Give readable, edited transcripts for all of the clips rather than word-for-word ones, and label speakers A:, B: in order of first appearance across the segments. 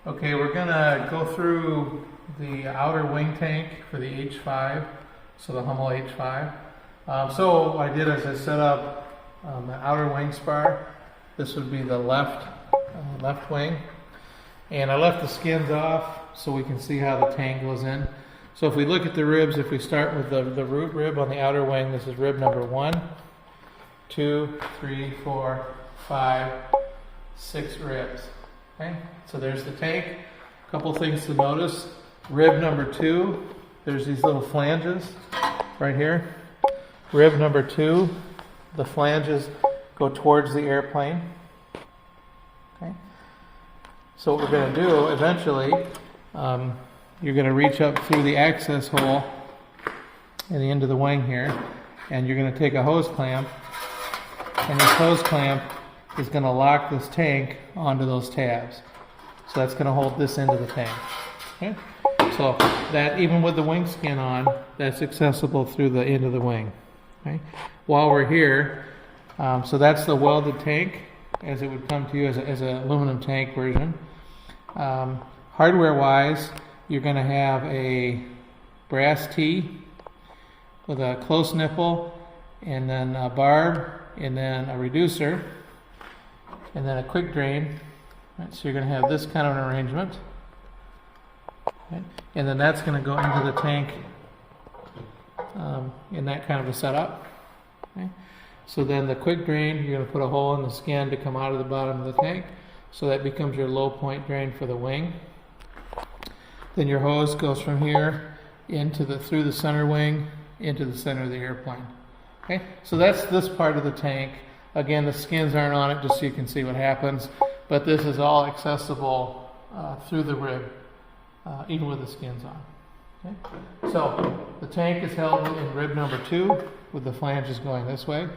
A: Okay, we're gonna go through the outer wing tank for the H5, so the Hummel H5. So what I did is I set up the outer wing spar. This would be the left wing, and I left the skins off so we can see how the tank goes in. So if we look at the ribs, if we start with the root rib on the outer wing, this is rib number 1, 2, 3, 4, 5, 6 ribs. Okay, so there's the tank. A couple things to notice. Rib number 2, there's these little flanges right here. Rib number 2, the flanges go towards the airplane. Okay, so what we're going to do eventually, you're going to reach up through the access hole in the end of the wing here, and you're going to take a hose clamp, and this hose clamp is going to lock this tank onto those tabs. So that's going to hold this into the tank. Okay? So that, even with the wing skin on, that's accessible through the end of the wing. Okay? While we're here, so that's the welded tank as it would come to you as an aluminum tank version. Hardware-wise, you're going to have a brass T with a close nipple, and then a barb, and then a reducer, and then a quick drain. Right, so you're going to have this kind of an arrangement. Okay, and then that's going to go into the tank in that kind of a setup. Okay, so then the quick drain, you're going to put a hole in the skin to come out of the bottom of the tank. So that becomes your low point drain for the wing. Then your hose goes from here through the center wing into the center of the airplane. Okay, so that's this part of the tank. Again, the skins aren't on it, just so you can see what happens. But this is all accessible through the rib, even with the skins on. Okay? So the tank is held in rib number 2, with the flanges going this way.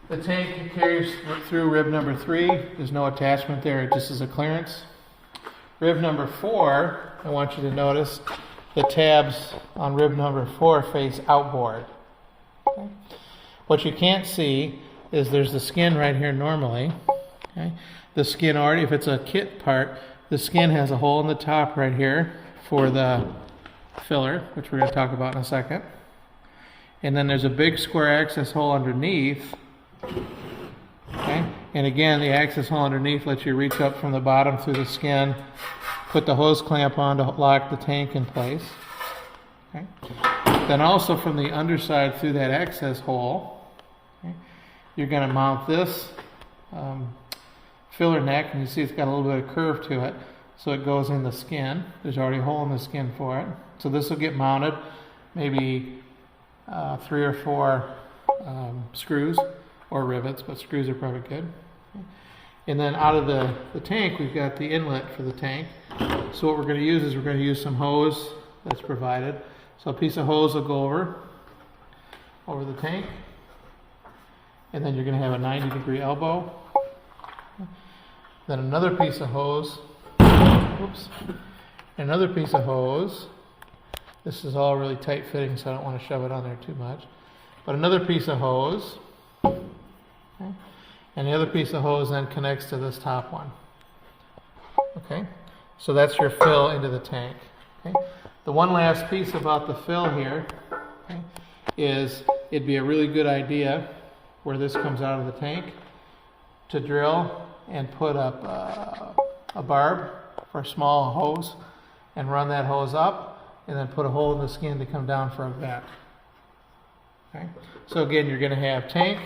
A: The tank carries through rib number 3. There's no attachment there, it just is a clearance. Rib number 4, I want you to notice the tabs on rib number 4 face outboard. Okay? What you can't see is there's the skin right here normally. Okay? The skin already, if it's a kit part, the skin has a hole in the top right here for the filler, which we're going to talk about in a second. And then there's a big square access hole underneath. Okay? And again, the access hole underneath lets you reach up from the bottom through the skin, put the hose clamp on to lock the tank in place. Okay? Then also from the underside through that access hole, okay, you're going to mount this filler neck, and you see it's got a little bit of curve to it, so it goes in the skin. There's already a hole in the skin for it. So this will get mounted, maybe 3 or 4 screws or rivets, but screws are probably good. Okay. And then out of the tank, we've got the inlet for the tank. So what we're going to use is we're going to use some hose that's provided. So a piece of hose will go over the tank, and then you're going to have a 90-degree elbow. Then another piece of hose, another piece of hose. This is all really tight fitting, so I don't want to shove it on there too much. But another piece of hose, okay, and the other piece of hose then connects to this top one. Okay, so that's your fill into the tank. Okay. The one last piece about the fill here, okay, is it'd be a really good idea where this comes out of the tank to drill and put up a barb for a small hose and run that hose up, and then put a hole in the skin to come down for a vent. Okay. So again, you're going to have tank.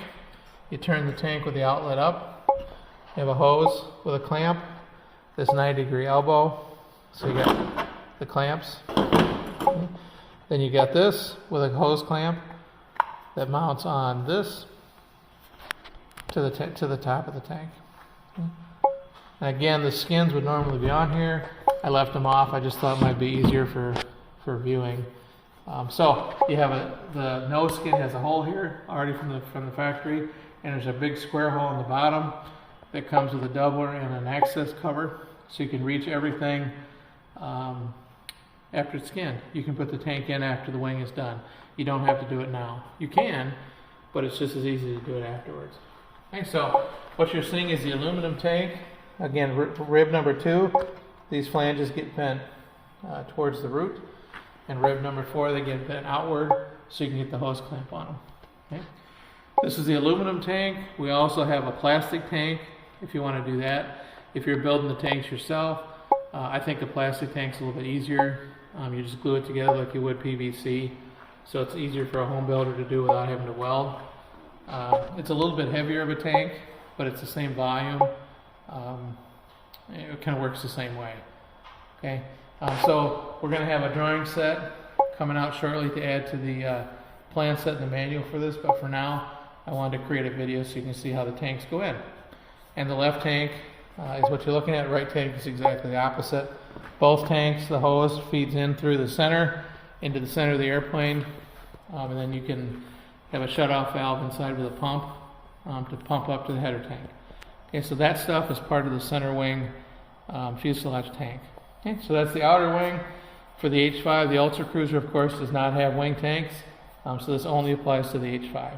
A: You turn the tank with the outlet up. You have a hose with a clamp, this 90-degree elbow. So you got the clamps. Okay. Then you got this with a hose clamp that mounts on this to the top of the tank. Okay. And again, the skins would normally be on here. I left them off. I just thought it might be easier for viewing. So you have the nose skin has a hole here already from the factory, and there's a big square hole in the bottom that comes with a doubler and an access cover, so you can reach everything after it's skinned. You can put the tank in after the wing is done. You don't have to do it now. You can, but it's just as easy to do it afterwards. Okay, so what you're seeing is the aluminum tank. again, rib number 2, these flanges get bent towards the root, and rib number 4, they get bent outward so you can get the hose clamp on them. Okay? This is the aluminum tank. We also have a plastic tank if you want to do that. If you're building the tanks yourself, I think a plastic tank's a little bit easier. You just glue it together like you would PVC, so it's easier for a home builder to do without having to weld. It's a little bit heavier of a tank, but it's the same volume. It kind of works the same way. Okay, so we're going to have a drawing set coming out shortly to add to the plan set and the manual for this, but for now I wanted to create a video so you can see how the tanks go in. And the left tank is what you're looking at. Right tank is exactly the opposite. Both tanks, the hose feeds in through the center, into the center of the airplane, and then you can have a shut-off valve inside with a pump to pump up to the header tank. Okay, so that stuff is part of the center wing fuselage tank. Okay, so that's the outer wing for the H5. The Ultra Cruiser, of course, does not have wing tanks, so this only applies to the H5.